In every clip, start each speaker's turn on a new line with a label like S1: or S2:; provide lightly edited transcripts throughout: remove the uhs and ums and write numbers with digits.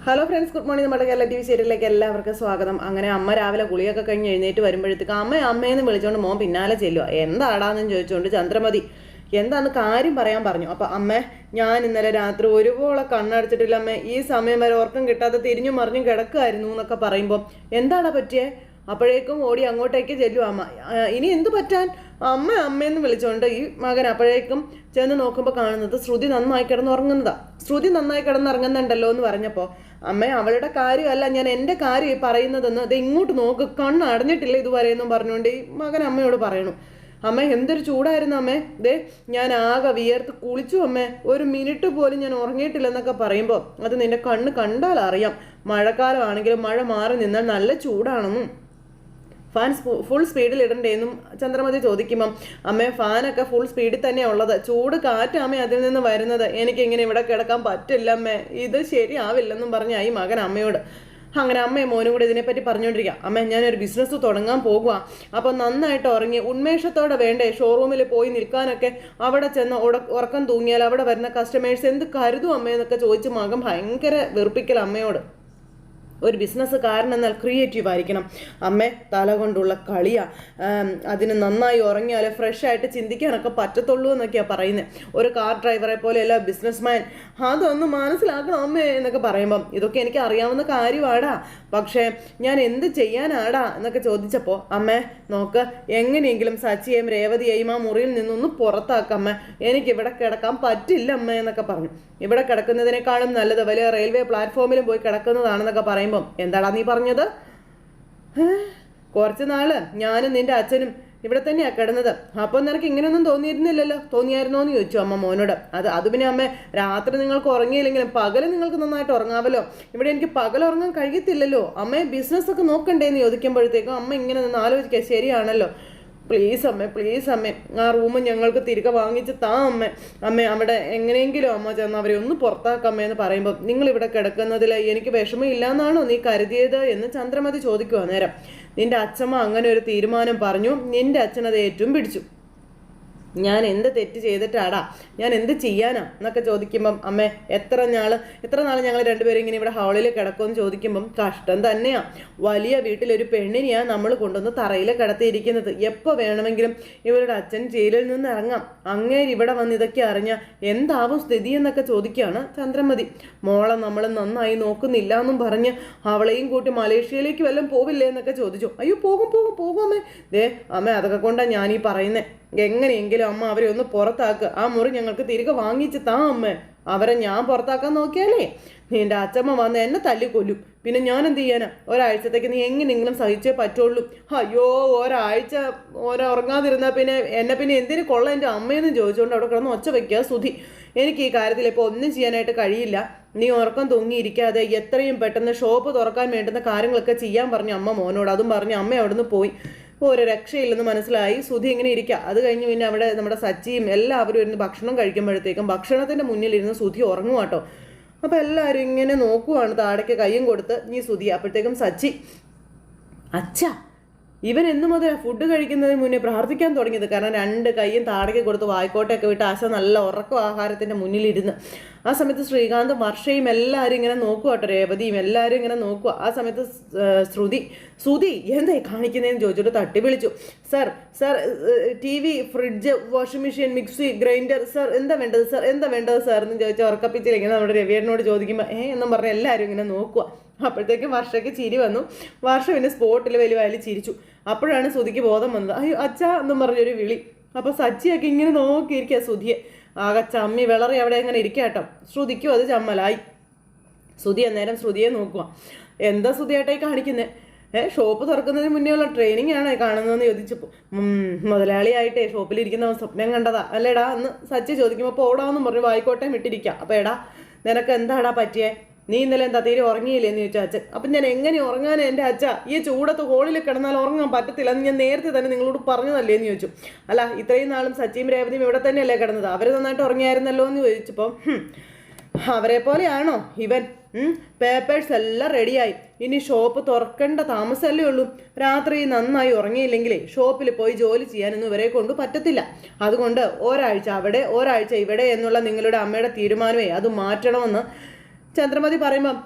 S1: Hello friends, good morning. നമ്മുടെ Kerala TV സീരിയലിലേക്ക് എല്ലാവർക്കും സ്വാഗതം. അങ്ങനെ അമ്മ രാവിലെ കുളിയൊക്കെ കഴിഞ്ഞ് എഴുന്നേറ്റ് വരുമ്പോഴത്തേക്ക് അമ്മയെന്ന് വിളിച്ചുകൊണ്ട് മോൻ പിന്നാലെ ചെല്ലുക. എന്താടാന്ന് ചോദിച്ചുകൊണ്ട് ചന്ദ്രമതി എന്താന്ന് കാര്യം പറയാൻ പറഞ്ഞു. അപ്പം അമ്മ, ഞാൻ ഇന്നലെ രാത്രി ഒരുപോലെ കണ്ണടച്ചിട്ടില്ല അമ്മേ, ഈ സമയം വരെ ഉറക്കം കിട്ടാതെ തിരിഞ്ഞും മറിഞ്ഞും കിടക്കുമായിരുന്നു എന്നൊക്കെ പറയുമ്പോൾ എന്താടാ പറ്റിയേ? അപ്പോഴേക്കും ഓടി അങ്ങോട്ടേക്ക് ചെല്ലും അമ്മ. ഇനി എന്തു പറ്റാൻ? അമ്മയെന്ന് വിളിച്ചുകൊണ്ട് ഈ മകൻ അപ്പോഴേക്കും ചെന്ന് നോക്കുമ്പോൾ കാണുന്നത് ശ്രുതി നന്നായി കിടന്നുറങ്ങുന്നതാണ്. ശ്രുതി നന്നായി കിടന്നുറങ്ങുന്നുണ്ടല്ലോ എന്ന് പറഞ്ഞപ്പോൾ അമ്മ, അവളുടെ കാര്യമല്ല ഞാൻ എൻ്റെ കാര്യം ഈ പറയുന്നതെന്ന് അത് ഇങ്ങോട്ട് നോക്ക്, കണ്ണ് അടഞ്ഞിട്ടില്ല ഇതുവരെ എന്നും പറഞ്ഞുകൊണ്ട് ഈ മകൻ അമ്മയോട് പറയണു. അമ്മ, എന്തൊരു ചൂടായിരുന്നു അമ്മേ, ദേ ഞാൻ ആകെ വിയർത്ത് കുളിച്ചു അമ്മേ, ഒരു മിനിറ്റ് പോലും ഞാൻ ഉറങ്ങിയിട്ടില്ലെന്നൊക്കെ പറയുമ്പോൾ അത് നിന്റെ കണ്ണ് കണ്ടാൽ അറിയാം. മഴക്കാലമാണെങ്കിലും മഴ മാറി നിന്നാൽ നല്ല ചൂടാണെന്നും ഫാൻ ഫുൾ സ്പീഡിൽ ഇടണ്ടേന്നും ചന്ദ്രമതി ചോദിക്കുമ്പം അമ്മേ, ഫാനൊക്കെ ഫുൾ സ്പീഡിൽ തന്നെയാണ് ഉള്ളത്, ചൂട് കാറ്റാമേ അതിൽ നിന്ന് വരുന്നത്, എനിക്കിങ്ങനെ ഇവിടെ കിടക്കാൻ പറ്റില്ല അമ്മേ, ഇത് ശരിയാവില്ലെന്നും പറഞ്ഞ ഈ മകൻ അമ്മയോട്. അങ്ങനെ അമ്മയും മോനും കൂടെ ഇതിനെപ്പറ്റി പറഞ്ഞുകൊണ്ടിരിക്കുക. അമ്മ, ഞാനൊരു ബിസിനസ് തുടങ്ങാൻ പോകുക, അപ്പോൾ നന്നായിട്ട് ഉറങ്ങി ഉന്മേഷത്തോടെ വേണ്ടേ ഷോറൂമിൽ പോയി നിൽക്കാനൊക്കെ. അവിടെ ചെന്ന് ഉറക്കം തൂങ്ങിയാൽ അവിടെ വരുന്ന കസ്റ്റമേഴ്സ് എന്ത് കരുതും അമ്മയെന്നൊക്കെ ചോദിച്ച് മകൻ ഭയങ്കര വെറുപ്പിക്കൽ അമ്മയോട്. ഒരു ബിസിനസ്സുകാരൻ എന്നാൽ ക്രിയേറ്റീവ് ആയിരിക്കണം അമ്മേ, തല കൊണ്ടുള്ള കളിയാ, അതിന് നന്നായി ഉറങ്ങിയാലേ ഫ്രഷ് ആയിട്ട് ചിന്തിക്കാനൊക്കെ പറ്റത്തുള്ളൂ എന്നൊക്കെയാണ് പറയുന്നത്. ഒരു കാർ ഡ്രൈവറെ പോലെയല്ല ബിസിനസ്മാൻ, അതൊന്ന് മനസ്സിലാക്കണം അമ്മേ എന്നൊക്കെ പറയുമ്പം ഇതൊക്കെ എനിക്ക് അറിയാവുന്ന കാര്യമാടാ, പക്ഷേ ഞാൻ എന്ത് ചെയ്യാനാടാ എന്നൊക്കെ ചോദിച്ചപ്പോൾ അമ്മേ നോക്ക്, എങ്ങനെയെങ്കിലും സച്ചിയെയും രേവതിയെയും ആ മുറിയിൽ നിന്നൊന്ന് പുറത്താക്കമ്മേ, എനിക്കിവിടെ കിടക്കാൻ പറ്റില്ല അമ്മ എന്നൊക്കെ പറഞ്ഞു. ഇവിടെ കിടക്കുന്നതിനേക്കാളും നല്ലത് വലിയ റെയിൽവേ പ്ലാറ്റ്ഫോമിലും പോയി കിടക്കുന്നതാണെന്നൊക്കെ പറയുമ്പം എന്താടാ നീ പറഞ്ഞത്? കുറച്ച് നാള് ഞാനും നിന്റെ അച്ഛനും ഇവിടെ തന്നെയാ കിടന്നത്, അപ്പോൾ നിനക്ക് ഇങ്ങനെയൊന്നും തോന്നിയിരുന്നില്ലല്ലോ, തോന്നിയായിരുന്നോ എന്ന് ചോദിച്ചു അമ്മ മോനോട്. അത് പിന്നെ അമ്മ, രാത്രി നിങ്ങൾക്ക് ഉറങ്ങിയില്ലെങ്കിലും പകല് നിങ്ങൾക്ക് നന്നായിട്ട് ഉറങ്ങാമല്ലോ, ഇവിടെ എനിക്ക് പകൽ ഉറങ്ങാൻ കഴിയത്തില്ലല്ലോ അമ്മയെ, ബിസിനസ്സൊക്കെ നോക്കണ്ടേന്ന് ചോദിക്കുമ്പോഴത്തേക്കും അമ്മ ഇങ്ങനെ നിന്ന് ആലോചിക്കുക, ശരിയാണല്ലോ, പ്ലീസ് അമ്മേ ആ റൂം ഞങ്ങൾക്ക് തിരികെ വാങ്ങിച്ച് താ അമ്മ അവിടെ എങ്ങനെയെങ്കിലും അമ്മ ചെന്ന് അവരെ ഒന്ന് പുറത്താക്കമ്മേ എന്ന് പറയുമ്പോൾ നിങ്ങളിവിടെ കിടക്കുന്നതിൽ എനിക്ക് വിഷമമില്ല എന്നാണോ നീ കരുതിയത് എന്ന് ചന്ദ്രമതി ചോദിക്കുക. നേരം നിന്റെ അച്ഛമ്മ അങ്ങനെ ഒരു തീരുമാനം പറഞ്ഞു, നിന്റെ അച്ഛനത് ഏറ്റവും പിടിച്ചു, ഞാൻ എന്ത് തെറ്റ് ചെയ്തിട്ടാടാ, ഞാൻ എന്ത് ചെയ്യാനാ എന്നൊക്കെ ചോദിക്കുമ്പം അമ്മേ, എത്ര നാൾ ഞങ്ങൾ രണ്ടുപേരും ഇങ്ങനെ ഇവിടെ ഹാളിൽ കിടക്കുമെന്ന് ചോദിക്കുമ്പം കഷ്ടം തന്നെയാ, വലിയ വീട്ടിലൊരു പെണ്ണിനെയാണ് നമ്മൾ കൊണ്ടുവന്ന് തറയിൽ കിടത്തിയിരിക്കുന്നത്, എപ്പോൾ വേണമെങ്കിലും ഇവരുടെ അച്ഛൻ ജയിലിൽ നിന്ന് ഇറങ്ങാം, അങ്ങേര് ഇവിടെ വന്ന് ഇതൊക്കെ അറിഞ്ഞാൽ എന്താവും സ്ഥിതി എന്നൊക്കെ ചോദിക്കുകയാണ് ചന്ദ്രമതി. മോളെ നമ്മൾ നന്നായി നോക്കുന്നില്ല എന്നും പറഞ്ഞ് അവളെയും കൂട്ടി മലേഷ്യയിലേക്ക് വല്ലതും പോവില്ലേ എന്നൊക്കെ ചോദിച്ചു. അയ്യോ പോകും അമ്മേ, ദേ അമ്മ അതൊക്കെ കൊണ്ടാണ് ഞാനീ പറയുന്നത്, എങ്ങനെയെങ്കിലും അമ്മ അവരെ ഒന്ന് പുറത്താക്കുക, ആ മുറി ഞങ്ങൾക്ക് തിരികെ വാങ്ങിച്ച് താ അമ്മ, അവരെ ഞാൻ പുറത്താക്കാൻ നോക്കിയാലേ നിന്റെ അച്ഛമ്മ വന്ന് എന്നെ തല്ലിക്കൊല്ലും, പിന്നെ ഞാൻ എന്ത് ചെയ്യാനാ, ഒരാഴ്ചത്തേക്ക് നീ എങ്ങനെയെങ്കിലും സഹിച്ചേ പറ്റുള്ളൂ. അയ്യോ, ഒരാഴ്ച ഉറങ്ങാതിരുന്നാൽ പിന്നെ എന്തിനു കൊള്ള എൻ്റെ അമ്മയെന്ന് ചോദിച്ചുകൊണ്ട് അവിടെ കിടന്ന് ഒച്ച വയ്ക്കുക സുധി. എനിക്ക് ഈ കാര്യത്തിൽ ഇപ്പോൾ ഒന്നും ചെയ്യാനായിട്ട് കഴിയില്ല, നീ ഉറക്കം തൂങ്ങിയിരിക്കാതെ എത്രയും പെട്ടെന്ന് ഷോപ്പ് തുറക്കാൻ വേണ്ടുന്ന കാര്യങ്ങളൊക്കെ ചെയ്യാൻ പറഞ്ഞു അമ്മ മോനോട്. അതും പറഞ്ഞ് അമ്മ അവിടുന്ന് പോയി. ഒരു രക്ഷയില്ലെന്ന് മനസ്സിലായി. സുധി ഇങ്ങനെ ഇരിക്കുക. അത് കഴിഞ്ഞ് പിന്നെ അവിടെ നമ്മുടെ സച്ചിയും എല്ലാവരും ഇരുന്ന് ഭക്ഷണം കഴിക്കുമ്പോഴത്തേക്കും ഭക്ഷണത്തിൻ്റെ മുന്നിലിരുന്ന് സുധി ഉറങ്ങുക കേട്ടോ. അപ്പോൾ എല്ലാവരും ഇങ്ങനെ നോക്കുവാണ്, താടയ്ക്ക് കയ്യും കൊടുത്ത് നീ സുധി. അപ്പോഴത്തേക്കും സച്ചി, അച്ഛാ, ഇവൻ എന്നു മുതൽ ഫുഡ് കഴിക്കുന്നതിന് മുന്നേ പ്രാർത്ഥിക്കാൻ തുടങ്ങിയത്, കാരണം രണ്ട് കൈയും താടയ്ക്ക് കൊടുത്ത് വായിക്കോട്ടയൊക്കെ വിട്ട് ആശ നല്ല ഉറക്കം ആഹാരത്തിൻ്റെ മുന്നിലിരുന്ന്. ആ സമയത്ത് ശ്രീകാന്തും വർഷയും എല്ലാവരും ഇങ്ങനെ നോക്കുക കേട്ടോ, രേവതിയും എല്ലാവരും ഇങ്ങനെ നോക്കുക. ആ സമയത്ത് ശ്രുതി എന്തായി കാണിക്കുന്നതെന്ന് ചോദിച്ചിട്ട് തട്ടി വിളിച്ചു. Sir TV, fridge, washing machine, mixie, grinder, എന്താ വേണ്ടത് സാർ എന്ന് ചോദിച്ചാൽ ഉറക്കപ്പിച്ചിൽ ഇങ്ങനെ നമ്മുടെ രവിയേട്ടനോട് ചോദിക്കുമ്പോൾ എന്നും പറഞ്ഞ് എല്ലാവരും ഇങ്ങനെ നോക്കുക. അപ്പോഴത്തേക്കും വർഷയ്ക്ക് ചിരി വന്നു. വർഷ പിന്നെ സ്പോട്ടിൽ വലിയ ചിരിച്ചു. അപ്പോഴാണ് ശ്രുതിക്ക് ബോധം വന്നത്. അയ്യോ അച്ഛാ എന്നും പറഞ്ഞൊരു വിളി. അപ്പോൾ സച്ചിയൊക്കെ ഇങ്ങനെ നോക്കിയിരിക്കുക ശ്രുതിയെ. ആകെ ചമ്മി വിളറി അവിടെ ഇങ്ങനെ ഇരിക്കുക കേട്ടോ. ശ്രുതിക്കും അത് ചമ്മലായി. ശ്രുതി അന്നേരം ശ്രുതിയെ നോക്കുക. എന്താ ശ്രുതിയായിട്ടായി കാണിക്കുന്നത്? ഷോപ്പ് തുറക്കുന്നതിന് മുന്നേ ഉള്ള ട്രെയിനിങ് ആണ് കാണുന്നതെന്ന് ചോദിച്ചപ്പോൾ മുതലാളിയായിട്ടേ ഷോപ്പിലിരിക്കുന്ന സ്വപ്നം കണ്ടതാ അല്ലേടാ എന്ന് സച്ചി ചോദിക്കുമ്പോൾ പോടാന്നും പറഞ്ഞു വായിക്കോട്ടെ വിട്ടിരിക്കുക. അപ്പോൾ എടാ നിനക്ക് എന്താടാ പറ്റിയേ? നീ ഇന്നലെ എന്താ തീരെ ഉറങ്ങിയില്ലേ എന്ന് ചോദിച്ചാൽ അച്ഛൻ. അപ്പം ഞാൻ എങ്ങനെ ഉറങ്ങാൻ എൻ്റെ അച്ഛ, ഈ ചൂടത്ത് ഹോളിൽ കിടന്നാൽ ഉറങ്ങാൻ പറ്റത്തില്ല എന്ന് ഞാൻ നേരത്തെ തന്നെ നിങ്ങളോട് പറഞ്ഞതല്ലേ എന്ന് ചോദിച്ചു. അല്ല, ഇത്രയും നാളും സച്ചിയും രേവതിയും ഇവിടെ തന്നെയല്ലേ കിടന്നത്, അവർ നന്നായിട്ട് ഉറങ്ങിയായിരുന്നല്ലോ എന്ന് ചോദിച്ചപ്പോൾ അവരെ പോലെയാണോ ഇവൻ? പേപ്പേഴ്സ് എല്ലാം റെഡിയായി, ഇനി ഷോപ്പ് തുറക്കേണ്ട താമസമല്ലേ ഉള്ളൂ. രാത്രി നന്നായി ഉറങ്ങിയില്ലെങ്കിലേ ഷോപ്പിൽ പോയി ജോലി ചെയ്യാനൊന്നും ഇവരെ കൊണ്ട് പറ്റത്തില്ല. അതുകൊണ്ട് ഒരാഴ്ച അവിടെ ഒരാഴ്ച ഇവിടെ എന്നുള്ള നിങ്ങളുടെ അമ്മയുടെ തീരുമാനമേ അത് മാറ്റണമെന്ന് ചന്ദ്രമതി പറയുമ്പം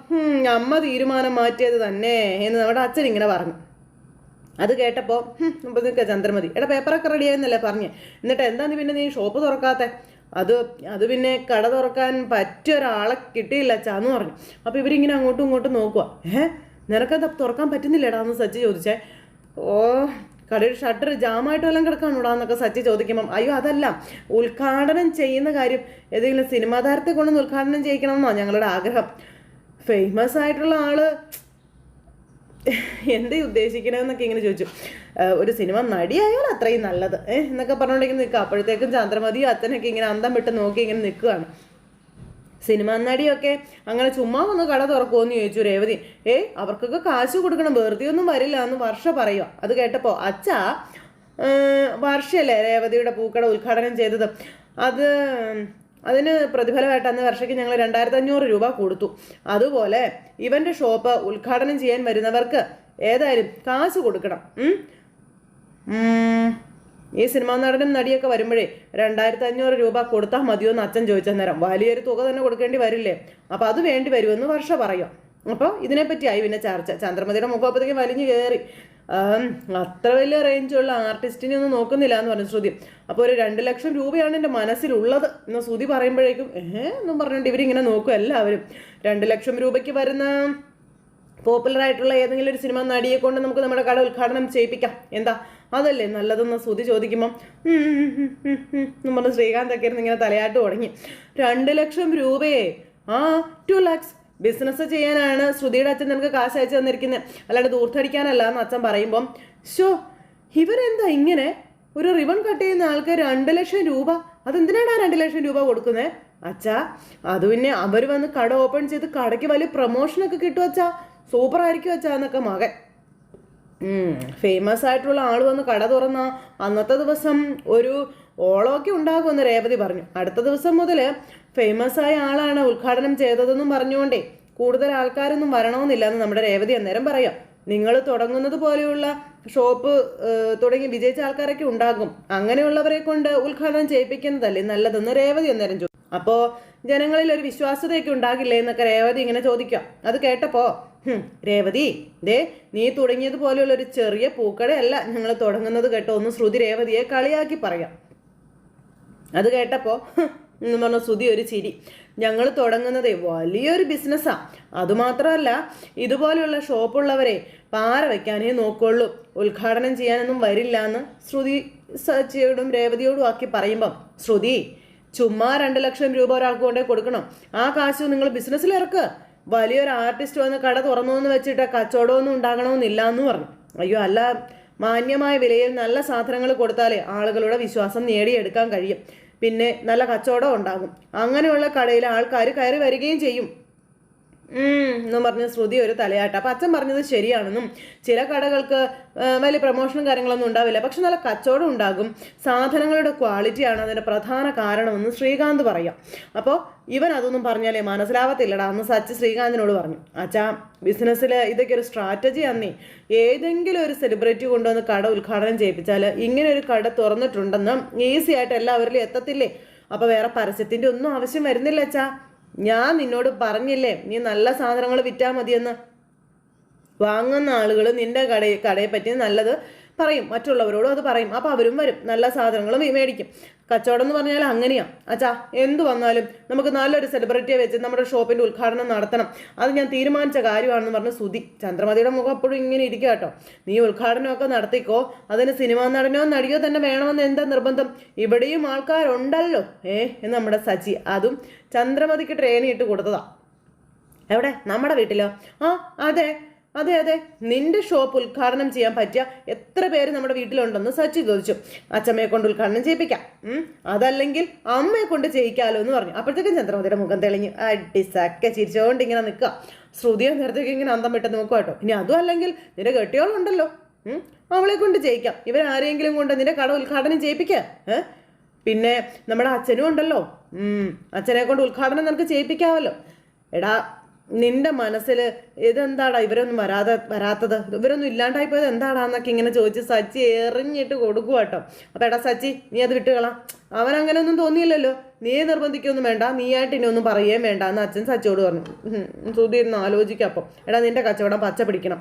S1: അമ്മ തീരുമാനം മാറ്റിയത് തന്നെ എന്ന് നമ്മുടെ അച്ഛൻ ഇങ്ങനെ പറഞ്ഞു. അത് കേട്ടപ്പോൾ നിൽക്കുക ചന്ദ്രമതി, എടാ പേപ്പറൊക്കെ റെഡിയായെന്നല്ലേ പറഞ്ഞ്, എന്നിട്ട് എന്താ നീ ഷോപ്പ് തുറക്കാത്ത? അത് പിന്നെ കട തുറക്കാൻ പറ്റിയ ഒരാളെ കിട്ടിയില്ല അച്ഛാന്ന് പറഞ്ഞു. അപ്പോൾ ഇവരിങ്ങനെ അങ്ങോട്ടും ഇങ്ങോട്ടും നോക്കുക. നിനക്കെന്താ തുറക്കാൻ പറ്റുന്നില്ലടാ എന്ന് സച്ചി ചോദിച്ചേ. ഓ കടയുടെ ഷട്ടർ ജാമായിട്ട് വല്ലതും കിടക്കാണോടാ എന്നൊക്കെ സച്ചി ചോദിക്കുമ്പം അയ്യോ അതല്ല, ഉദ്ഘാടനം ചെയ്യുന്ന കാര്യം ഏതെങ്കിലും സിനിമാ താരത്തെ കൊണ്ടൊന്ന് ഉദ്ഘാടനം ചെയ്യിക്കണമെന്നാണ് ഞങ്ങളുടെ ആഗ്രഹം. ഫേമസ് ആയിട്ടുള്ള ആള് എന്താ ഉദ്ദേശിക്കണമെന്നൊക്കെ ഇങ്ങനെ ചോദിച്ചു. ഒരു സിനിമ നടിയായാൽ അത്രയും നല്ലത് എന്നൊക്കെ പറഞ്ഞുകൊണ്ടെങ്കിൽ നിൽക്കുക. അപ്പോഴത്തേക്കും ചന്ദ്രമതിയും അച്ഛനൊക്കെ ഇങ്ങനെ അന്തം വിട്ട് നോക്കി ഇങ്ങനെ നിൽക്കുകയാണ്. സിനിമാ നടിയൊക്കെ അങ്ങനെ ചുമ്മാ ഒന്ന് കട തുറക്കുമെന്ന് ചോദിച്ചു രേവതി. അവർക്കൊക്കെ കാശ് കൊടുക്കണം, വെറുതെ ഒന്നും വരില്ല എന്ന് വർഷ പറയുക. അത് കേട്ടപ്പോൾ അച്ഛാ, വർഷയല്ലേ രേവതിയുടെ പൂക്കട ഉദ്ഘാടനം ചെയ്തത്, അതിന് പ്രതിഫലമായിട്ട് അന്ന് വർഷയ്ക്ക് ഞങ്ങൾ 2500 രൂപ കൊടുത്തു. അതുപോലെ ഇവൻ്റെ ഷോപ്പ് ഉദ്ഘാടനം ചെയ്യാൻ വരുന്നവർക്ക് ഏതായാലും കാശ് കൊടുക്കണം. ഈ സിനിമാ നടനും നടിയൊക്കെ വരുമ്പോഴേ 2500 രൂപ കൊടുത്താൽ മതിയോ എന്ന് അച്ഛൻ ചോദിച്ച നേരം വലിയൊരു തുക തന്നെ കൊടുക്കേണ്ടി വരില്ലേ, അപ്പോൾ അത് വേണ്ടി വരുമെന്ന് വർഷ പറയും. അപ്പോൾ ഇതിനെപ്പറ്റിയായി പിന്നെ ചർച്ച. ചന്ദ്രമതിയുടെ മുഖപ്പത്തേക്കും വലിഞ്ഞു കയറി. അത്ര വലിയ റേഞ്ചുള്ള ആർട്ടിസ്റ്റിനെ ഒന്നും നോക്കുന്നില്ല എന്ന് പറഞ്ഞു ശ്രുതി. അപ്പോൾ ഒരു 2 ലക്ഷം രൂപയാണ് എൻ്റെ മനസ്സിലുള്ളത് എന്ന് ശ്രുതി പറയുമ്പോഴേക്കും എന്നും പറഞ്ഞുകൊണ്ട് ഇവരിങ്ങനെ നോക്കും എല്ലാവരും. 2 ലക്ഷം രൂപയ്ക്ക് വരുന്ന പോപ്പുലറായിട്ടുള്ള ഏതെങ്കിലും ഒരു സിനിമ നടിയെ കൊണ്ട് നമുക്ക് നമ്മുടെ കട ഉദ്ഘാടനം ചെയ്യിപ്പിക്കാം, എന്താ അതല്ലേ നല്ലതെന്ന് ശ്രുതി ചോദിക്കുമ്പം എന്നും പറഞ്ഞ് ശ്രീകാന്തൊക്കെ ഇരുന്ന് ഇങ്ങനെ തലയാട്ട് തുടങ്ങി. 2 ലക്ഷം രൂപയെ 2 lakhs ബിസിനസ് ചെയ്യാനാണ് ശ്രുതിയുടെ അച്ഛൻ നിനക്ക് കാശ് അയച്ചു തന്നിരിക്കുന്നത്, അല്ലാണ്ട് ദൂർത്തടിക്കാനല്ല എന്ന് അച്ഛൻ പറയുമ്പം ഇവരെന്താ ഇങ്ങനെ ഒരു റിബൺ കട്ട് ചെയ്യുന്ന ആൾക്ക് 2 ലക്ഷം രൂപ, അതെന്തിനാണ് 2 ലക്ഷം രൂപ കൊടുക്കുന്നത് അച്ഛാ? അത് പിന്നെ അവർ വന്ന് കട ഓപ്പൺ ചെയ്ത് കടയ്ക്ക് വലിയ പ്രൊമോഷനൊക്കെ കിട്ടും അച്ഛാ, സൂപ്പർ ആയിരിക്കും അച്ഛാ എന്നൊക്കെ മകൻ. ഫേമസ് ആയിട്ടുള്ള ആൾ വന്ന് കട തുറന്ന അന്നത്തെ ദിവസം ഒരു ഓളമൊക്കെ ഉണ്ടാകുമെന്ന് രേവതി പറഞ്ഞു. അടുത്ത ദിവസം മുതൽ ഫേമസ് ആയ ആളാണ് ഉദ്ഘാടനം ചെയ്തതെന്നും പറഞ്ഞുകൊണ്ടേ കൂടുതൽ ആൾക്കാരൊന്നും വരണമെന്നില്ല എന്ന് നമ്മുടെ രേവതി അന്നേരം പറയാം. നിങ്ങൾ തുടങ്ങുന്നത് പോലെയുള്ള ഷോപ്പ് തുടങ്ങി വിജയിച്ച ആൾക്കാരൊക്കെ ഉണ്ടാകും, അങ്ങനെയുള്ളവരെ കൊണ്ട് ഉദ്ഘാടനം ചെയ്യിപ്പിക്കുന്നതല്ലേ നല്ലതെന്ന് രേവതി അന്നേരം ചോദിച്ചു. അപ്പോൾ ജനങ്ങളിൽ ഒരു വിശ്വാസ്യതയൊക്കെ ഉണ്ടാകില്ലേ എന്നൊക്കെ രേവതി ഇങ്ങനെ ചോദിക്കാം. അത് കേട്ടപ്പോൾ രേവതി നീ തുടങ്ങിയതുപോലെയുള്ള ഒരു ചെറിയ പൂക്കടയല്ല ഞങ്ങൾ തുടങ്ങുന്നത് കേട്ടോ ഒന്ന് ശ്രുതി രേവതിയെ കളിയാക്കി പറയാം. അത് കേട്ടപ്പോൾ എന്ന് പറഞ്ഞ ശ്രുതി ഒരു ചിരി. ഞങ്ങൾ തുടങ്ങുന്നത് വലിയൊരു ബിസിനസ്സാണ്, അതുമാത്രമല്ല ഇതുപോലെയുള്ള ഷോപ്പുള്ളവരെ പാര വയ്ക്കാനേ നോക്കുള്ളൂ, ഉദ്ഘാടനം ചെയ്യാനൊന്നും വരില്ല എന്ന് ശ്രുതി സച്ചിയോടും രേവതിയോടും ആക്കി പറയുമ്പം ശ്രുതി ചുമ്മാ 2 ലക്ഷം രൂപ ഒരാൾക്ക് കൊണ്ടേ കൊടുക്കണം, ആ കാശ് നിങ്ങൾ ബിസിനസ്സിൽ ഇറക്കുക, വലിയൊരു ആർട്ടിസ്റ്റ് വന്ന് കട തുറന്നു എന്ന് വെച്ചിട്ട് കച്ചവടമൊന്നും ഉണ്ടാകണമെന്നില്ല എന്ന് പറഞ്ഞു. അയ്യോ അല്ല, മാന്യമായ വിലയിൽ നല്ല സാധനങ്ങൾ കൊടുത്താലേ ആളുകളുടെ വിശ്വാസം നേടിയെടുക്കാൻ കഴിയും, പിന്നെ നല്ല കച്ചവടം ഉണ്ടാകും, അങ്ങനെയുള്ള കടയിൽ ആൾക്കാർ കയറി വരികയും ചെയ്യും എന്നും പറഞ്ഞ് ശ്രുതി ഒരു തലയാട്ട. അപ്പം അച്ഛൻ പറഞ്ഞത് ശരിയാണെന്നും ചില കടകൾക്ക് വലിയ പ്രൊമോഷനും കാര്യങ്ങളൊന്നും ഉണ്ടാവില്ല, പക്ഷെ നല്ല കച്ചവടം ഉണ്ടാകും, സാധനങ്ങളുടെ ക്വാളിറ്റിയാണ് അതിൻ്റെ പ്രധാന കാരണമെന്ന് ശ്രീകാന്ത് പറയാം. അപ്പോൾ ഇവൻ അതൊന്നും പറഞ്ഞാലേ മനസ്സിലാവത്തില്ലടാ എന്ന് സച്ചി ശ്രീകാന്തിനോട് പറഞ്ഞു. അച്ഛാ ബിസിനസ്സിൽ ഇതൊക്കെ ഒരു സ്ട്രാറ്റജി ആന്നേ, ഏതെങ്കിലും ഒരു സെലിബ്രിറ്റി കൊണ്ടുവന്ന് കട ഉദ്ഘാടനം ചെയ്യിപ്പിച്ചാൽ ഇങ്ങനെ ഒരു കട തുറന്നിട്ടുണ്ടെന്ന് ഈസി ആയിട്ട് എല്ലാവരിലും എത്തത്തില്ലേ, അപ്പോൾ വേറെ പരസ്യത്തിൻ്റെ ഒന്നും ആവശ്യം വരുന്നില്ല അച്ഛാ, ഞാൻ നിന്നോട് പറഞ്ഞില്ലേ നീ നല്ല സാധനങ്ങൾ വിറ്റാൽ മതിയെന്ന്, വാങ്ങുന്ന ആളുകൾ നിൻ്റെ കടയെ പറ്റി നല്ലത് പറയും, മറ്റുള്ളവരോടും അത് പറയും, അപ്പോൾ അവരും വരും, നല്ല സാധനങ്ങളും മേടിക്കും. കച്ചവടം എന്ന് പറഞ്ഞാൽ അങ്ങനെയാ അച്ഛാ, എന്തു വന്നാലും നമുക്ക് നല്ലൊരു സെലിബ്രിറ്റിയെ വെച്ച് നമ്മുടെ ഷോപ്പിൻ്റെ ഉദ്ഘാടനം നടത്തണം, അത് ഞാൻ തീരുമാനിച്ച കാര്യമാണെന്ന് പറഞ്ഞ് ശ്രുതി. ചന്ദ്രമതിയുടെ മുഖം എപ്പോഴും ഇങ്ങനെ ഇരിക്കുക കേട്ടോ. നീ ഉദ്ഘാടനമൊക്കെ നടത്തിക്കോ, അതിന് സിനിമാ നടനോ നടിയോ തന്നെ വേണമെന്ന് എന്താ നിർബന്ധം, ഇവിടെയും ആൾക്കാരുണ്ടല്ലോ എന്ന് നമ്മുടെ സച്ചി. അതും ചന്ദ്രമതിക്ക് ട്രെയിനിങ് ഇട്ട് കൊടുത്തതാ. എവിടെ നമ്മുടെ വീട്ടിലോ? അതെ അതെ അതെ, നിന്റെ ഷോപ്പ് ഉദ്ഘാടനം ചെയ്യാൻ പറ്റിയ എത്ര പേര് നമ്മുടെ വീട്ടിലുണ്ടെന്ന് സച്ചി ചോദിച്ചു. അച്ഛമ്മയെ കൊണ്ട് ഉദ്ഘാടനം ചെയ്യിപ്പിക്കാം, അതല്ലെങ്കിൽ അമ്മയെ കൊണ്ട് ചെയ്യിക്കാമല്ലോ എന്ന് പറഞ്ഞു. അപ്പോഴത്തേക്കും ചന്ദ്രമതിയുടെ മുഖം തെളിഞ്ഞു അടിസക്കെ ചിരിച്ചുകൊണ്ട് ഇങ്ങനെ നിൽക്കുക. ശ്രുതിയോ നേരത്തേക്ക് ഇങ്ങനെ അന്തം വിട്ട് നോക്കുക കേട്ടോ. ഇനി അതും അല്ലെങ്കിൽ നിന്റെ കെട്ടിയോളുണ്ടല്ലോ, അവളെ കൊണ്ട് ചെയ്യിക്കാം, ഇവരാരെങ്കിലും കൊണ്ട് നിന്റെ കട ഉദ്ഘാടനം ചെയ്യിപ്പിക്കുക. പിന്നെ നമ്മുടെ അച്ഛനും ഉണ്ടല്ലോ, അച്ഛനെ കൊണ്ട് ഉദ്ഘാടനം നിനക്ക് ചെയ്യിപ്പിക്കാമല്ലോ. എടാ നിന്റെ മനസ്സിൽ ഇതെന്താടാ ഇവരൊന്നും വരാത്തത്, ഇവരൊന്നും ഇല്ലാണ്ടായിപ്പോയത് എന്താടാന്നൊക്കെ ഇങ്ങനെ ചോദിച്ച് സച്ചി എറിഞ്ഞിട്ട് കൊടുക്കുക കേട്ടോ. അപ്പോൾ എടാ സച്ചി നീ അത് വിട്ടുകളാം, അവൻ അങ്ങനെ ഒന്നും തോന്നിയില്ലല്ലോ, നീ നിർബന്ധിക്കൊന്നും വേണ്ട, നീയായിട്ട് ഇനി ഒന്നും പറയുകയും വേണ്ട എന്ന് അച്ഛൻ സച്ചിയോട് പറഞ്ഞു. ശ്രുതി ഇരുന്ന് ആലോചിക്കാം. അപ്പം എടാ നിന്റെ കച്ചവടം പച്ച പിടിക്കണം,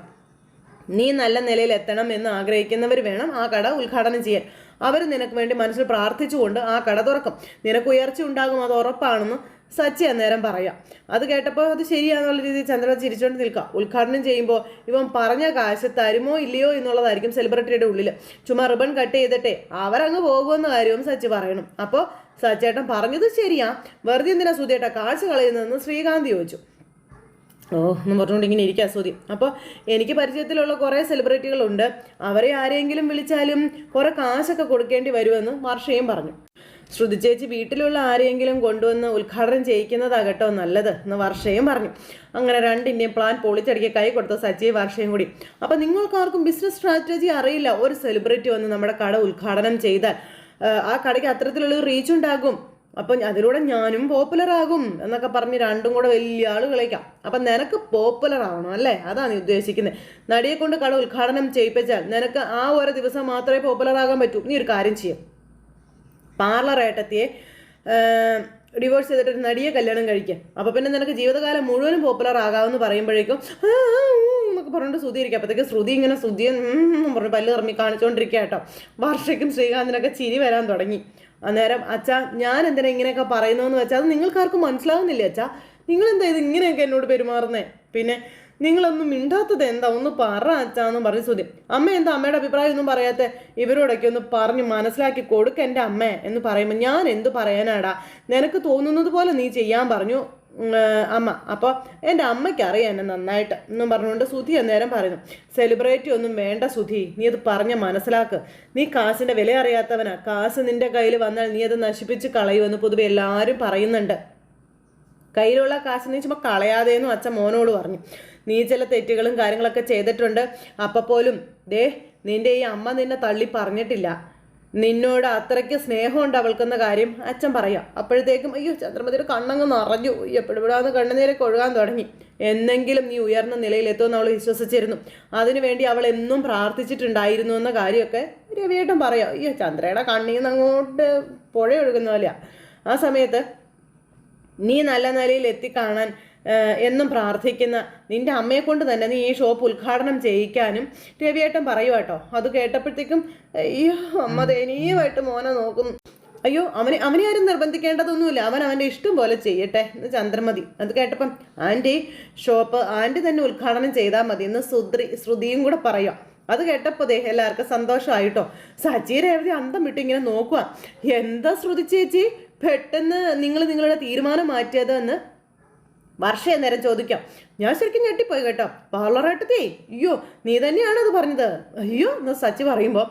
S1: നീ നല്ല നിലയിൽ എത്തണം എന്ന് ആഗ്രഹിക്കുന്നവർ വേണം ആ കട ഉദ്ഘാടനം ചെയ്യാൻ. അവർ നിനക്ക് വേണ്ടി മനസ്സിൽ പ്രാർത്ഥിച്ചുകൊണ്ട് ആ കട തുറക്കും. നിനക്ക് ഉയർച്ച ഉണ്ടാകും, അത് ഉറപ്പാണെന്ന് സച്ചി അന്നേരം പറയാം. അത് കേട്ടപ്പോൾ അത് ശരിയാണെന്നുള്ള രീതിയിൽ ചന്ദ്ര ചിരിച്ചുകൊണ്ട് നിൽക്കുക. ഉദ്ഘാടനം ചെയ്യുമ്പോൾ ഇവൻ പറഞ്ഞ കാശ് തരുമോ ഇല്ലയോ എന്നുള്ളതായിരിക്കും സെലിബ്രിറ്റിയുടെ ഉള്ളിൽ. ചുമ്മാ റിബൺ കട്ട് ചെയ്തിട്ടേ അവരങ്ങ് പോകുമെന്ന കാര്യവും സച്ചി പറയണം. അപ്പോൾ സച്ചേട്ടൻ പറഞ്ഞത് ശരിയാ, വെറുതെ എന്തിനാ സുധിയേട്ടാ കാശ് കളയുന്നതെന്ന് ശ്രീകാന്ത് ചോദിച്ചു. എന്ന് പറഞ്ഞുകൊണ്ട് ഇങ്ങനെ ഇരിക്കുക സുധി. അപ്പോൾ എനിക്ക് പരിചയത്തിലുള്ള കുറേ സെലിബ്രിറ്റികളുണ്ട്, അവരെ ആരെങ്കിലും വിളിച്ചാലും കുറേ കാശൊക്കെ കൊടുക്കേണ്ടി വരുമെന്ന് വർഷയും പറഞ്ഞു. ശ്രുതി ചേച്ചി വീട്ടിലുള്ള ആരെങ്കിലും കൊണ്ടുവന്ന് ഉദ്ഘാടനം ചെയ്യിക്കുന്നതാകട്ടോ നല്ലത് എന്ന് വർഷയും പറഞ്ഞു. അങ്ങനെ രണ്ടിൻ്റെയും പ്ലാൻ പൊളിച്ചടിക്കുക കൈ കൊടുത്ത സച്ചിയും വർഷയും കൂടി. അപ്പം നിങ്ങൾക്കാർക്കും ബിസിനസ് സ്ട്രാറ്റജി അറിയില്ല, ഒരു സെലിബ്രിറ്റി വന്ന് നമ്മുടെ കട ഉദ്ഘാടനം ചെയ്താൽ ആ കടയ്ക്ക് അത്തരത്തിലുള്ള റീച്ച് ഉണ്ടാകും, അപ്പം അതിലൂടെ ഞാനും പോപ്പുലർ ആകും എന്നൊക്കെ പറഞ്ഞ് രണ്ടും കൂടെ വലിയ ആൾ കളിക്കാം. അപ്പം നിനക്ക് പോപ്പുലർ ആവണം അല്ലേ, അതാണ് നീ ഉദ്ദേശിക്കുന്നത്. നടിയെ കൊണ്ട് കട ഉദ്ഘാടനം ചെയ്യിപ്പിച്ചാൽ നിനക്ക് ആ ഒരു ദിവസം മാത്രമേ പോപ്പുലർ ആകാൻ പറ്റൂ. നീ ഒരു കാര്യം ചെയ്യും, പാർലർ ഏട്ടത്തിയെ ഡിവോഴ്സ് ചെയ്തിട്ട് ഒരു നടിയെ കല്യാണം കഴിക്കുക. അപ്പോൾ പിന്നെ നിനക്ക് ജീവിതകാലം മുഴുവനും പോപ്പുലർ ആകാമെന്ന് പറയുമ്പോഴേക്കും എന്നൊക്കെ പറഞ്ഞിട്ട് ശ്രുതി ഇരിക്കുക. അപ്പോഴത്തേക്ക് ശ്രുതി ഇങ്ങനെ ശ്രുതിയെ പറഞ്ഞ് പല്ല് ഇറങ്ങി കാണിച്ചുകൊണ്ടിരിക്കുക കേട്ടോ. വർഷയ്ക്കും ശ്രീകാന്തിനൊക്കെ ചിരി വരാൻ തുടങ്ങി. അന്നേരം അച്ഛാ ഞാൻ എന്തിനാ ഇങ്ങനെയൊക്കെ പറയുന്നതെന്ന് വെച്ചാൽ അത് നിങ്ങൾക്കാർക്കും മനസ്സിലാവുന്നില്ല അച്ഛാ, നിങ്ങളെന്താ ഇത് ഇങ്ങനെയൊക്കെ എന്നോട് പെരുമാറുന്നേ, പിന്നെ നിങ്ങളൊന്നും മിണ്ടാത്തത് എന്താ, ഒന്ന് പറ അച്ഛാന്ന് പറഞ്ഞ് ശ്രുതി. അമ്മ എന്താ അമ്മയുടെ അഭിപ്രായം ഒന്നും പറയാത്ത, ഇവരോടൊക്കെ ഒന്ന് പറഞ്ഞ് മനസ്സിലാക്കി കൊടുക്ക എൻ്റെ അമ്മ എന്ന് പറയുമ്പോൾ ഞാൻ എന്ത് പറയാനാടാ, നിനക്ക് തോന്നുന്നത് പോലെ നീ ചെയ്യാൻ പറഞ്ഞു അമ്മ. അപ്പോൾ എൻ്റെ അമ്മയ്ക്ക് അറിയാം എന്നെ നന്നായിട്ട് എന്നും പറഞ്ഞുകൊണ്ട് സുധി അന്നേരം പറയുന്നു. സെലിബ്രിറ്റി ഒന്നും വേണ്ട സുധി, നീ അത് പറഞ്ഞ് മനസ്സിലാക്ക്. നീ കാശിൻ്റെ വില അറിയാത്തവനാ, കാശ് നിൻ്റെ കയ്യിൽ വന്നാൽ നീ അത് നശിപ്പിച്ച് കളയുമെന്ന് പൊതുവെ എല്ലാവരും പറയുന്നുണ്ട്. കയ്യിലുള്ള കാശ് നീ ചുമ്മാ കളയാതെയെന്നും അച്ഛൻ മോനോട് പറഞ്ഞു. നീ ചില തെറ്റുകളും കാര്യങ്ങളൊക്കെ ചെയ്തിട്ടുണ്ട്, അപ്പം പോലും നിൻ്റെ ഈ അമ്മ നിന്നെ തള്ളി പറഞ്ഞിട്ടില്ല, നിന്നോട് അത്രയ്ക്ക് സ്നേഹമുണ്ട് അവൾക്കെന്ന കാര്യം അച്ഛൻ പറയാം. അപ്പോഴത്തേക്കും അയ്യോ ചന്ദ്രമതിയുടെ കണ്ണങ്ങ് നിറഞ്ഞു, എപ്പോഴാന്ന് കണ്ണുനീരൊക്കെ ഒഴുകാൻ തുടങ്ങി. എന്നെങ്കിലും നീ ഉയർന്ന നിലയിലെത്തുമെന്ന് അവൾ വിശ്വസിച്ചിരുന്നു, അതിനുവേണ്ടി അവൾ എന്നും പ്രാർത്ഥിച്ചിട്ടുണ്ടായിരുന്നു എന്ന കാര്യമൊക്കെ രവിയേട്ടൻ പറയാം. അയ്യോ ചന്ദ്രയുടെ കണ്ണിൽ നിന്ന് അങ്ങോട്ട് പുഴ ഒഴുകുന്ന പോലെയാ. ആ സമയത്ത് നീ നല്ല നിലയിൽ എത്തിക്കാണാൻ എന്നും പ്രാർത്ഥിക്കുന്ന നിന്റെ അമ്മയെ കൊണ്ട് തന്നെ നീ ഈ ഷോപ്പ് ഉദ്ഘാടനം ചെയ്യിക്കാനും രവിയേട്ടൻ പറയുക കേട്ടോ. അത് കേട്ടപ്പോഴത്തേക്കും അയ്യോ അമ്മ ദയനീയമായിട്ട് മോനെ നോക്കുന്നു. അയ്യോ അവനെ ആരും നിർബന്ധിക്കേണ്ടതൊന്നുമില്ല, അവൻ അവൻ്റെ ഇഷ്ടം പോലെ ചെയ്യട്ടെ എന്ന് ചന്ദ്രമതി. അത് കേട്ടപ്പം ആൻറ്റി ഷോപ്പ് ആൻറ്റി തന്നെ ഉദ്ഘാടനം ചെയ്താൽ മതി എന്ന് ശ്രുതിയും കൂടെ പറയാം. അത് കേട്ടപ്പോൾ എല്ലാവർക്കും സന്തോഷമായിട്ടോ. സച്ചി രേവതി അന്തം വിട്ട് ഇങ്ങനെ നോക്കുക. എന്താ ശ്രുതി ചേച്ചി പെട്ടെന്ന് നിങ്ങളുടെ തീരുമാനം മാറ്റിയത് എന്ന് വർഷ നേരം ചോദിക്കാം. ഞാൻ ശരിക്കും ഞെട്ടിപ്പോയി കേട്ടോ. പാർലറായിട്ടേ അയ്യോ നീ തന്നെയാണോ അത് പറഞ്ഞത്? അയ്യോ എന്ന് സച്ചി പറയുമ്പോൾ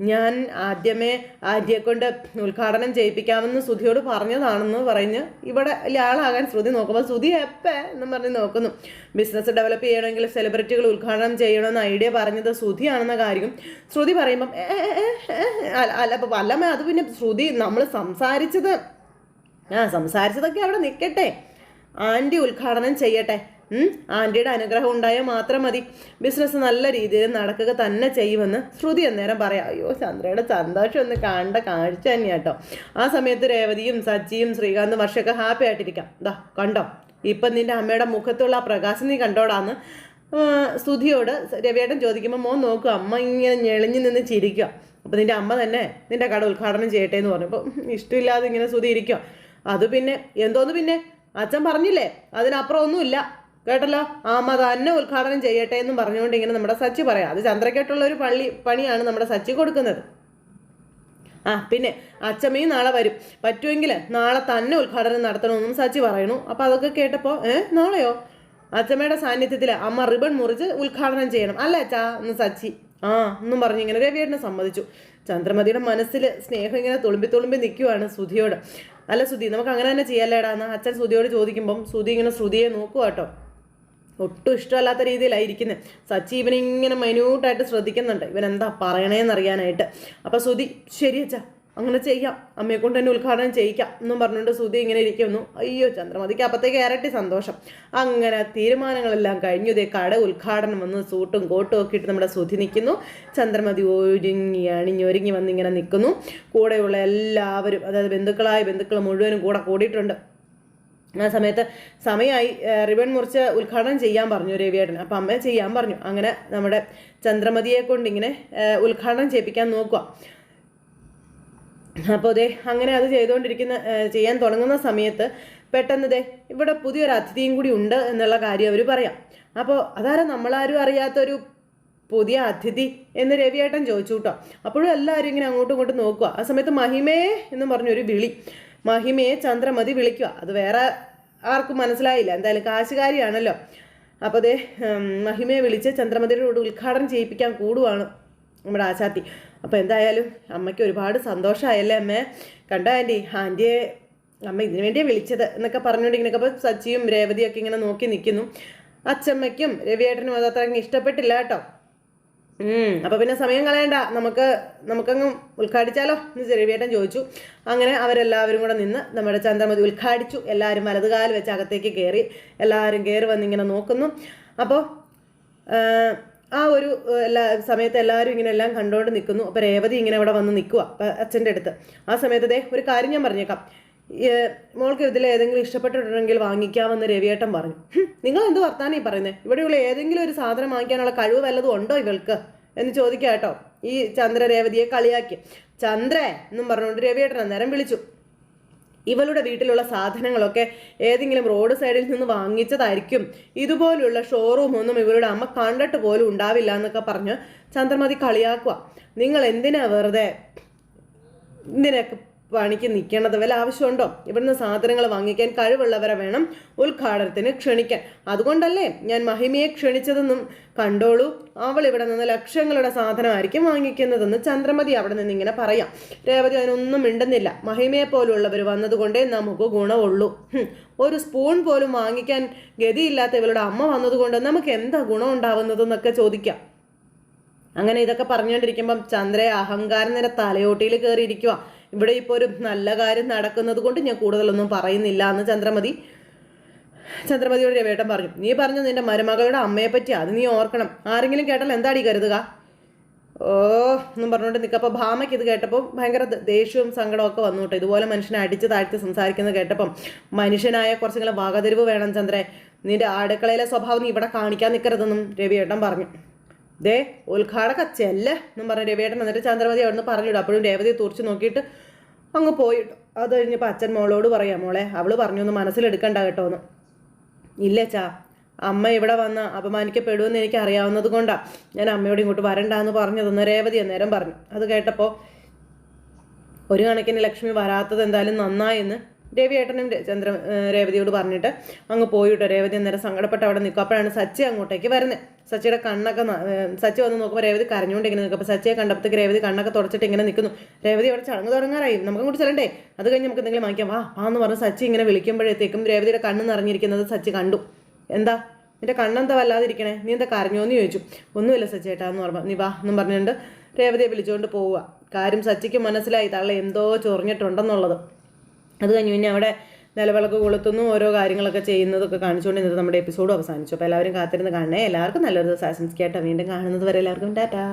S1: ഞാൻ ആദ്യമേ ആദ്യയെ കൊണ്ട് ഉദ്ഘാടനം ചെയ്യിപ്പിക്കാമെന്ന് ശ്രുതിയോട് പറഞ്ഞതാണെന്ന് പറഞ്ഞ് ഇവിടെ ആളാകാൻ ശ്രുതി നോക്കുമ്പോൾ ശ്രുതി എപ്പേ എന്നും പറഞ്ഞ് നോക്കുന്നു. ബിസിനസ് ഡെവലപ്പ് ചെയ്യണമെങ്കിൽ സെലിബ്രിറ്റികൾ ഉദ്ഘാടനം ചെയ്യണമെന്ന് ഐഡിയ പറഞ്ഞത് ശ്രുതിയാണെന്ന കാര്യം ശ്രുതി പറയുമ്പം അല്ലമ്മ അത് പിന്നെ ശ്രുതി നമ്മൾ സംസാരിച്ചതൊക്കെ അവിടെ നിൽക്കട്ടെ, ആൻറ്റി ഉദ്ഘാടനം ചെയ്യട്ടെ, ആൻറ്റിയുടെ അനുഗ്രഹം ഉണ്ടായാൽ മാത്രം മതി, ബിസിനസ് നല്ല രീതിയിൽ നടക്കുക തന്നെ ചെയ്യുമെന്ന് ശ്രുതി അന്നേരം പറയാം. അയ്യോ ചന്ദ്രയുടെ സന്തോഷം ഒന്ന് കണ്ട കാഴ്ച തന്നെയാട്ടോ. ആ സമയത്ത് രേവതിയും സച്ചിയും ശ്രീകാന്തും വർഷമൊക്കെ ഹാപ്പി ആയിട്ടിരിക്കാം. ദാ കണ്ടോ ഇപ്പം നിൻ്റെ അമ്മയുടെ മുഖത്തുള്ള ആ പ്രകാശം നീ കണ്ടോടാന്ന് ശ്രുതിയോട് രവിയേട്ടൻ ചോദിക്കുമ്പോൾ മോൻ നോക്കുക, അമ്മ ഇങ്ങനെ ഞെളിഞ്ഞു നിന്ന് ചിരിക്കുക. അപ്പോൾ നിൻ്റെ അമ്മ തന്നെ നിൻ്റെ കട ഉദ്ഘാടനം ചെയ്യട്ടെ എന്ന് പറഞ്ഞു. അപ്പോൾ ഇഷ്ടമില്ലാതെ ഇങ്ങനെ ശ്രുതി ഇരിക്കുക. അത് പിന്നെ എന്തോന്ന് പിന്നെ അച്ഛൻ പറഞ്ഞില്ലേ, അതിനപ്പുറം ഒന്നുമില്ല കേട്ടല്ലോ, അമ്മ തന്നെ ഉദ്ഘാടനം ചെയ്യട്ടെ എന്നും പറഞ്ഞുകൊണ്ട് ഇങ്ങനെ നമ്മുടെ സച്ചി പറയാം. അത് ചന്ദ്രക്കേട്ടുള്ള ഒരു പണിയാണ് നമ്മുടെ സച്ചി കൊടുക്കുന്നത്. പിന്നെ അച്ഛമ്മയും നാളെ വരും, പറ്റുമെങ്കിൽ നാളെ തന്നെ ഉദ്ഘാടനം നടത്തണമെന്നും സച്ചി പറയണു. അപ്പോൾ അതൊക്കെ കേട്ടപ്പോൾ നാളെയോ അച്ഛമ്മയുടെ സാന്നിധ്യത്തിൽ അമ്മ റിബൺ മുറിച്ച് ഉദ്ഘാടനം ചെയ്യണം അല്ലേ അച്ഛാ എന്ന് സച്ചി എന്നും പറഞ്ഞ് ഇങ്ങനെ രവിയേട്ടനെ സമ്മതിച്ചു. ചന്ദ്രമതിയുടെ മനസ്സിൽ സ്നേഹം ഇങ്ങനെ തുളുമ്പി നിൽക്കുവാണ് ശ്രുതിയോട്. അല്ല ശ്രുതി നമുക്ക് അങ്ങനെ തന്നെ ചെയ്യാല്ലേടാന്ന് അച്ഛൻ ശ്രുതിയോട് ചോദിക്കുമ്പം ശ്രുതി ഇങ്ങനെ ശ്രുതിയെ നോക്കുക കേട്ടോ. ഒട്ടും ഇഷ്ടമല്ലാത്ത രീതിയിലായിരിക്കുന്നത്. സച്ചി ഇവനിങ്ങനെ മൈന്യൂട്ടായിട്ട് ശ്രദ്ധിക്കുന്നുണ്ട്, ഇവൻ എന്താ പറയണേന്നറിയാനായിട്ട്. അപ്പോൾ ശ്രുതി ശരി അച്ഛാ അങ്ങനെ ചെയ്യാം, അമ്മയെ കൊണ്ട് തന്നെ ഉദ്ഘാടനം ചെയ്യിക്കാം എന്നും പറഞ്ഞുകൊണ്ട് സുധി ഇങ്ങനെ ഇരിക്കുന്നു. അയ്യോ, ചന്ദ്രമതിക്ക് അപ്പത്തേക്ക് ഇരട്ടി സന്തോഷം. അങ്ങനെ തീരുമാനങ്ങളെല്ലാം കഴിഞ്ഞു. ഇതേ കട ഉദ്ഘാടനം വന്ന് സൂട്ടും കോട്ടും ഒക്കെ ഇട്ട് നമ്മുടെ സുധി നിൽക്കുന്നു. ചന്ദ്രമതി ഒരുങ്ങി വന്നിങ്ങനെ നിൽക്കുന്നു. കൂടെയുള്ള എല്ലാവരും, അതായത് ബന്ധുക്കൾ മുഴുവനും കൂടിയിട്ടുണ്ട്. ആ സമയത്ത് സമയമായി, റിബൺ മുറിച്ച് ഉദ്ഘാടനം ചെയ്യാൻ പറഞ്ഞു രവിയേട്ടൻ. അപ്പം അമ്മയെ ചെയ്യാൻ പറഞ്ഞു. അങ്ങനെ നമ്മുടെ ചന്ദ്രമതിയെ കൊണ്ട് ഇങ്ങനെ ഉദ്ഘാടനം ചെയ്യിപ്പിക്കാൻ നോക്കുക. അപ്പോൾ അങ്ങനെ അത് ചെയ്യാൻ തുടങ്ങുന്ന സമയത്ത് പെട്ടെന്ന് ഇവിടെ പുതിയൊരു അതിഥിയും കൂടി ഉണ്ട് എന്നുള്ള കാര്യം അവർ പറയാം. അപ്പോൾ അതാരാ നമ്മളാരും അറിയാത്തൊരു പുതിയ അതിഥി എന്ന് രവിയേട്ടൻ ചോദിച്ചു കേട്ടോ. അപ്പോഴും എല്ലാവരും ഇങ്ങനെ അങ്ങോട്ടും ഇങ്ങോട്ടും നോക്കുക. ആ സമയത്ത് മഹിമയെ എന്ന് പറഞ്ഞൊരു വിളി, മഹിമയെ ചന്ദ്രമതി വിളിക്കുക. അത് വേറെ ആർക്കും മനസ്സിലായില്ല, എന്തായാലും കാശുകാരിയാണല്ലോ. അപ്പോൾ മഹിമയെ വിളിച്ച് ചന്ദ്രമതിയുടെ കൂടെ ഉദ്ഘാടനം ചെയ്യിപ്പിക്കാൻ കൂടുവാണ് നമ്മുടെ ആശാത്തി. അപ്പോൾ എന്തായാലും അമ്മയ്ക്ക് ഒരുപാട് സന്തോഷമായല്ലേ അമ്മേ, കണ്ടോ ആൻറ്റിയെ അമ്മ ഇതിനു വേണ്ടിയാണ് വിളിച്ചത് എന്നൊക്കെ പറഞ്ഞുകൊണ്ടിരിക്കുന്നൊക്കെ. അപ്പോൾ സച്ചിയും രേവതിയൊക്കെ ഇങ്ങനെ നോക്കി നിൽക്കുന്നു. അച്ചമ്മയ്ക്കും രവിയേട്ടനും അതത്ര ഇഷ്ടപ്പെട്ടില്ല കേട്ടോ. അപ്പോൾ പിന്നെ സമയം കളയണ്ട, നമുക്കങ്ങ് ഉദ്ഘാടിച്ചാലോ എന്ന് രവിയേട്ടൻ ചോദിച്ചു. അങ്ങനെ അവരെല്ലാവരും കൂടെ നിന്ന് നമ്മുടെ ചന്ദ്രമതി ഉദ്ഘാടിച്ചു. എല്ലാവരും വലതുകാല് വെച്ച് അകത്തേക്ക് കയറി, എല്ലാവരും കയറി വന്നിങ്ങനെ നോക്കുന്നു. അപ്പോൾ ആ ഒരു സമയത്ത് എല്ലാവരും ഇങ്ങനെ എല്ലാം കണ്ടുകൊണ്ട് നിൽക്കുന്നു. അപ്പോൾ രേവതി ഇങ്ങനെ ഇവിടെ വന്ന് നിൽക്കുക അച്ഛൻ്റെ അടുത്ത്. ആ സമയത്ത് ഒരു കാര്യം ഞാൻ പറഞ്ഞേക്കാം, മോൾക്ക് ഇതിൽ ഏതെങ്കിലും ഇഷ്ടപ്പെട്ടിട്ടുണ്ടെങ്കിൽ വാങ്ങിക്കാമെന്ന് രവിയേട്ടൻ പറഞ്ഞു. നിങ്ങൾ എന്ത് വർത്താനം ഈ പറയുന്നത്? ഇവിടെയുള്ള ഏതെങ്കിലും ഒരു സാധനം വാങ്ങിക്കാനുള്ള കഴിവ് വല്ലതും ഉണ്ടോ ഇവൾക്ക് എന്ന് ചോദിക്കുക കേട്ടോ. ഈ ചന്ദ്ര രേവതിയെ കളിയാക്കി. ചന്ദ്രേ എന്നും പറഞ്ഞുകൊണ്ട് രവിയേട്ടൻ അന്നേരം വിളിച്ചു. ഇവളുടെ വീട്ടിലുള്ള സാധനങ്ങളൊക്കെ ഏതെങ്കിലും റോഡ് സൈഡിൽ നിന്ന് വാങ്ങിച്ചതായിരിക്കും, ഇതുപോലുള്ള ഷോറൂം ഒന്നും ഇവളുടെ അമ്മ കണ്ടിട്ട് പോലും ഉണ്ടാവില്ല എന്നൊക്കെ പറഞ്ഞ് ചന്ദ്രമതി കളിയാക്കുക. നിങ്ങൾ എന്തിനാ വെറുതെ ഇതിനൊക്കെ പണിക്ക് നിൽക്കേണ്ടത്? വല്ല ആവശ്യമുണ്ടോ? ഇവിടുന്ന് സാധനങ്ങൾ വാങ്ങിക്കാൻ കഴിവുള്ളവരെ വേണം ഉദ്ഘാടനത്തിന് ക്ഷണിക്കാൻ. അതുകൊണ്ടല്ലേ ഞാൻ മഹിമയെ ക്ഷണിച്ചതെന്നും കണ്ടോളൂ, അവൾ ഇവിടെ നിന്ന് ലക്ഷങ്ങളുടെ സാധനമായിരിക്കും വാങ്ങിക്കുന്നതെന്ന് ചന്ദ്രമതി അവിടെ നിന്ന് ഇങ്ങനെ പറയാം. രേവതി അതിനൊന്നും മിണ്ടുന്നില്ല. മഹിമയെ പോലുള്ളവർ വന്നതുകൊണ്ടേ നമുക്ക് ഗുണമുള്ളൂ. ഒരു സ്പൂൺ പോലും വാങ്ങിക്കാൻ ഗതിയില്ലാത്ത ഇവളുടെ അമ്മ വന്നതുകൊണ്ട് നമുക്ക് എന്താ ഗുണം ഉണ്ടാവുന്നതെന്നൊക്കെ ചോദിക്കാം. അങ്ങനെ ഇതൊക്കെ പറഞ്ഞുകൊണ്ടിരിക്കുമ്പം ചന്ദ്രയെ അഹങ്കാരം നേരെ തലയോട്ടിയിൽ കയറിയിരിക്കുക. ഇവിടെ ഇപ്പോൾ ഒരു നല്ല കാര്യം നടക്കുന്നത് കൊണ്ട് ഞാൻ കൂടുതലൊന്നും പറയുന്നില്ല എന്ന് ചന്ദ്രമതിയോട് രവിയേട്ടൻ പറഞ്ഞു. നീ പറഞ്ഞു നിന്റെ മരുമകളുടെ അമ്മയെ പറ്റി, അത് നീ ഓർക്കണം. ആരെങ്കിലും കേട്ടാൽ എന്താടി കരുതുക? എന്നും പറഞ്ഞുകൊണ്ട് നിൽക്കപ്പോൾ ഭാമയ്ക്ക് ഇത് കേട്ടപ്പോൾ ഭയങ്കര ദേഷ്യവും സങ്കടവും ഒക്കെ വന്നു കേട്ടോ. ഇതുപോലെ മനുഷ്യനെ അടിച്ച് താഴ്ത്തി സംസാരിക്കുന്നത് കേട്ടപ്പം മനുഷ്യനായ കുറച്ചെങ്കിലും വകതിരിവ് വേണം ചന്ദ്രേ. നിന്റെ അടുക്കളയിലെ സ്വഭാവം നീ ഇവിടെ കാണിക്കാൻ നിൽക്കരുതെന്നും രവിയേട്ടൻ പറഞ്ഞു. ഉദ്ഘാടക ചെല്ല് എന്നും പറഞ്ഞ രവിയേട്ടൻ എന്നിട്ട് ചന്ദ്രമതി അവിടെ നിന്ന് പറഞ്ഞിടും. അപ്പോഴും രേവതിയെ തുറച്ച് നോക്കിയിട്ട് അങ്ങ് പോയിട്ടു. അത് കഴിഞ്ഞപ്പോൾ അച്ഛൻ മോളോട് പറയാം, മോളെ അവള് പറഞ്ഞൊന്ന് മനസ്സിലെടുക്കണ്ട കേട്ടോ എന്ന്. ഇല്ലച്ചാ, അമ്മ ഇവിടെ വന്ന് അപമാനിക്കപ്പെടുമെന്ന് എനിക്ക് അറിയാവുന്നത് കൊണ്ടാണ് ഞാൻ അമ്മയോട് ഇങ്ങോട്ട് വരണ്ടെന്ന് പറഞ്ഞതെന്ന് രേവതി അന്നേരം പറഞ്ഞു. അത് കേട്ടപ്പോൾ ഒരു കണക്കിന് ലക്ഷ്മി വരാത്തത് എന്തായാലും നന്നായെന്ന് രവിയേട്ടനും രേവതിയോട് പറഞ്ഞിട്ട് അങ്ങ് പോയിട്ടോ. രേവതി അന്നേരം സങ്കടപ്പെട്ട് അവിടെ നിൽക്കും. അപ്പോഴാണ് സച്ചി അങ്ങോട്ടേക്ക് വരുന്നത്. സച്ചിയുടെ കണ്ണൊക്കെ സച്ചി വന്ന് നോക്കുമ്പോൾ രേവതി കരഞ്ഞുകൊണ്ട് ഇങ്ങനെ നിൽക്കും. അപ്പോൾ സച്ചിയെ കണ്ടപ്പോഴത്തേക്ക് രേവതി കണ്ണൊക്കെ തുടച്ചിട്ട് ഇങ്ങനെ നിൽക്കുന്നു. രേവതി അവിടെ ചടങ്ങ് തുടങ്ങാറായി, നമുക്ക് അങ്ങോട്ട് ചെല്ലണ്ടേ, അത് കഴിഞ്ഞ് നമുക്ക് എന്തെങ്കിലും വാങ്ങിക്കാം, വാ എന്ന് പറഞ്ഞ് സച്ചി ഇങ്ങനെ വിളിക്കുമ്പോഴത്തേക്കും രേവതിയുടെ കണ്ണ് നിറഞ്ഞിരിക്കുന്നത് സച്ചി കണ്ടു. എന്താ നിന്റെ കണ്ണെന്താ വല്ലാതിരിക്കണേ, നീ എന്താ കരഞ്ഞോന്ന് ചോദിച്ചു. ഒന്നുമില്ല സച്ചേട്ടാ എന്ന് പറഞ്ഞു. നീ വാ എന്നും പറഞ്ഞുകൊണ്ട് രേവതിയെ വിളിച്ചുകൊണ്ട് പോവുക. കാര്യം സച്ചിക്ക് മനസ്സിലായി തള്ള എന്തോ ചൊറിഞ്ഞിട്ടുണ്ടെന്നുള്ളത്. അത് കഴിഞ്ഞ് പിന്നെ അവിടെ നിലവിളക്ക് കൊളുത്തുന്നു, ഓരോ കാര്യങ്ങളൊക്കെ ചെയ്യുന്നതൊക്കെ കാണിച്ചുകൊണ്ട് ഇന്നത്തെ നമ്മുടെ എപ്പിസോഡ് അവസാനിച്ചു. അപ്പോൾ എല്ലാവരും കാത്തിരുന്ന് കാണണേ. എല്ലാവർക്കും നല്ലൊരു ദിവസം ആശംസിക്കട്ടെ. വീണ്ടും കാണുന്നത് വരെ എല്ലാവർക്കും ടാറ്റാ.